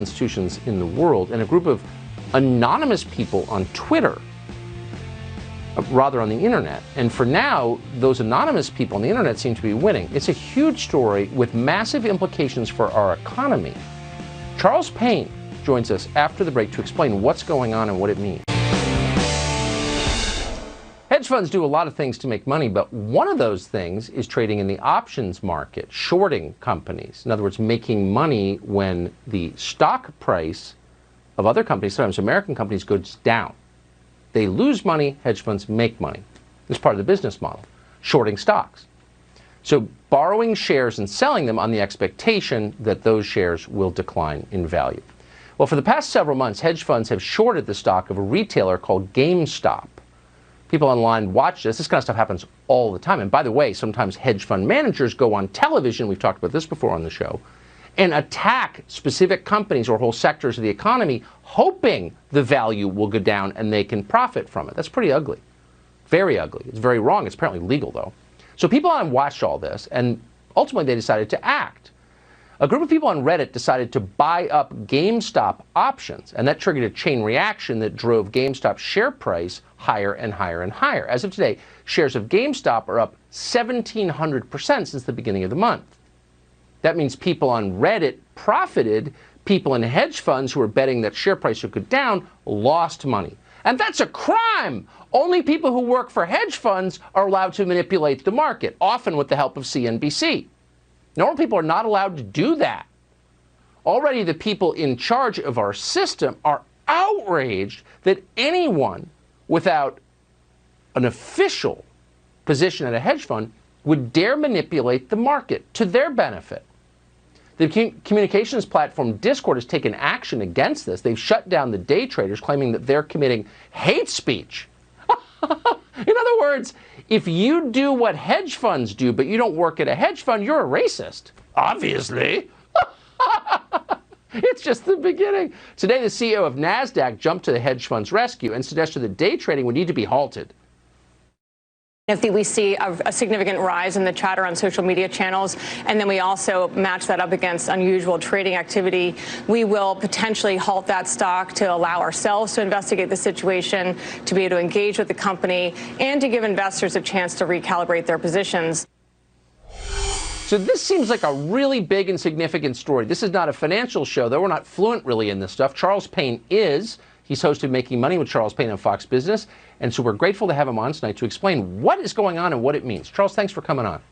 institutions in the world, and a group of anonymous people on Twitter, rather on the internet. And for now, those anonymous people on the internet seem to be winning. It's a huge story with massive implications for our economy. Charles Payne joins us after the break to explain what's going on and what it means. Hedge funds do a lot of things to make money, but one of those things is trading in the options market, shorting companies. In other words, making money when the stock price of other companies, sometimes American companies, goes down. They lose money, hedge funds make money. It's part of the business model, shorting stocks. So borrowing shares and selling them on the expectation that those shares will decline in value. Well, for the past several months, hedge funds have shorted the stock of a retailer called GameStop. People online watch this. This kind of stuff happens all the time. And by the way, sometimes hedge fund managers go on television, we've talked about this before on the show, and attack specific companies or whole sectors of the economy, hoping the value will go down and they can profit from it. That's pretty ugly. Very ugly. It's very wrong. It's apparently legal, though. So people online watched all this, and ultimately they decided to act. A group of people on Reddit decided to buy up GameStop options, and that triggered a chain reaction that drove GameStop's share price higher and higher and higher. As of today, shares of GameStop are up 1,700% since the beginning of the month. That means people on Reddit profited, people in hedge funds who were betting that share price would go down lost money. And that's a crime! Only people who work for hedge funds are allowed to manipulate the market, often with the help of CNBC. Normal people are not allowed to do that. Already the people in charge of our system are outraged that anyone without an official position at a hedge fund would dare manipulate the market to their benefit. The communications platform Discord has taken action against this. They've shut down the day traders, claiming that they're committing hate speech. In other words, if you do what hedge funds do, but you don't work at a hedge fund, you're a racist. Obviously. It's just the beginning. Today, the CEO of NASDAQ jumped to the hedge fund's rescue and suggested that day trading would need to be halted. If we see a significant rise in the chatter on social media channels, and then we also match that up against unusual trading activity, we will potentially halt that stock to allow ourselves to investigate the situation, to be able to engage with the company, and to give investors a chance to recalibrate their positions. So this seems like a really big and significant story. This is not a financial show, though. We're not fluent really in this stuff. Charles Payne is. He's hosted Making Money with Charles Payne on Fox Business. And so we're grateful to have him on tonight to explain what is going on and what it means. Charles, thanks for coming on.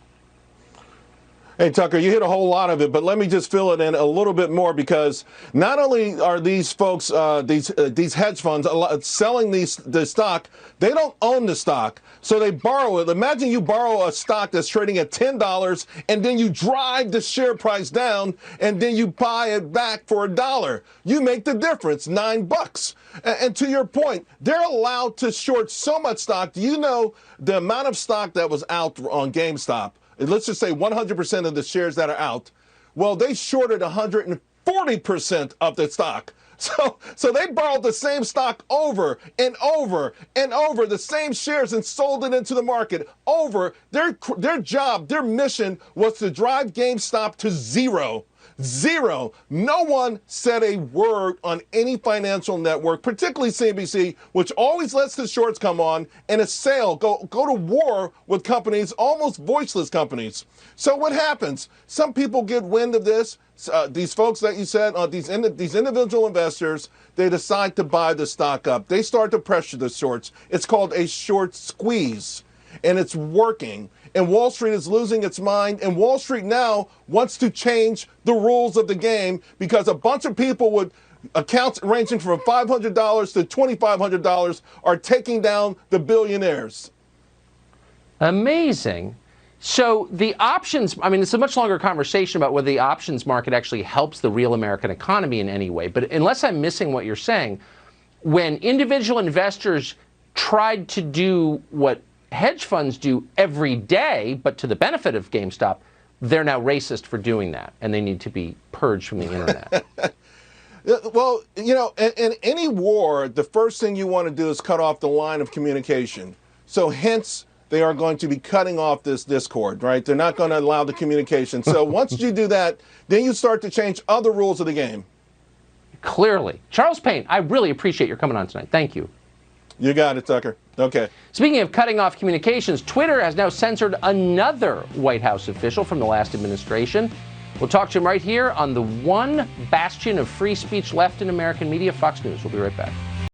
Hey, Tucker, you hit a whole lot of it, but let me just fill it in a little bit more, because not only are these folks, these hedge funds selling the stock, they don't own the stock, so they borrow it. Imagine you borrow a stock that's trading at $10, and then you drive the share price down, and then you buy it back for $1. You make the difference, $9. And to your point, they're allowed to short so much stock. Do you know the amount of stock that was out on GameStop? Let's just say 100% of the shares that are out. Well, they shorted 140% of the stock. So they borrowed the same stock over and over and over, the same shares, and sold it into the market over. Their job, their mission was to drive GameStop to zero. Zero. No one said a word on any financial network, particularly CNBC, which always lets the shorts come on and go to war with companies, almost voiceless companies. So what happens? Some people get wind of this. These folks that you said, these individual investors, they decide to buy the stock up. They start to pressure the shorts. It's called a short squeeze, and it's working. And Wall Street is losing its mind, and Wall Street now wants to change the rules of the game, because a bunch of people with accounts ranging from $500 to $2,500 are taking down the billionaires. Amazing. So the options, I mean, it's a much longer conversation about whether the options market actually helps the real American economy in any way. But unless I'm missing what you're saying, when individual investors tried to do what hedge funds do every day, but to the benefit of GameStop, they're now racist for doing that, and they need to be purged from the internet. Well, you know, in any war, the first thing you want to do is cut off the line of communication. So hence, they are going to be cutting off this Discord, right? They're not going to allow the communication. So once you do that, then you start to change other rules of the game. Clearly. Charles Payne, I really appreciate your coming on tonight. Thank you. You got it, Tucker. Okay. Speaking of cutting off communications, Twitter has now censored another White House official from the last administration. We'll talk to him right here on the one bastion of free speech left in American media, Fox News. We'll be right back.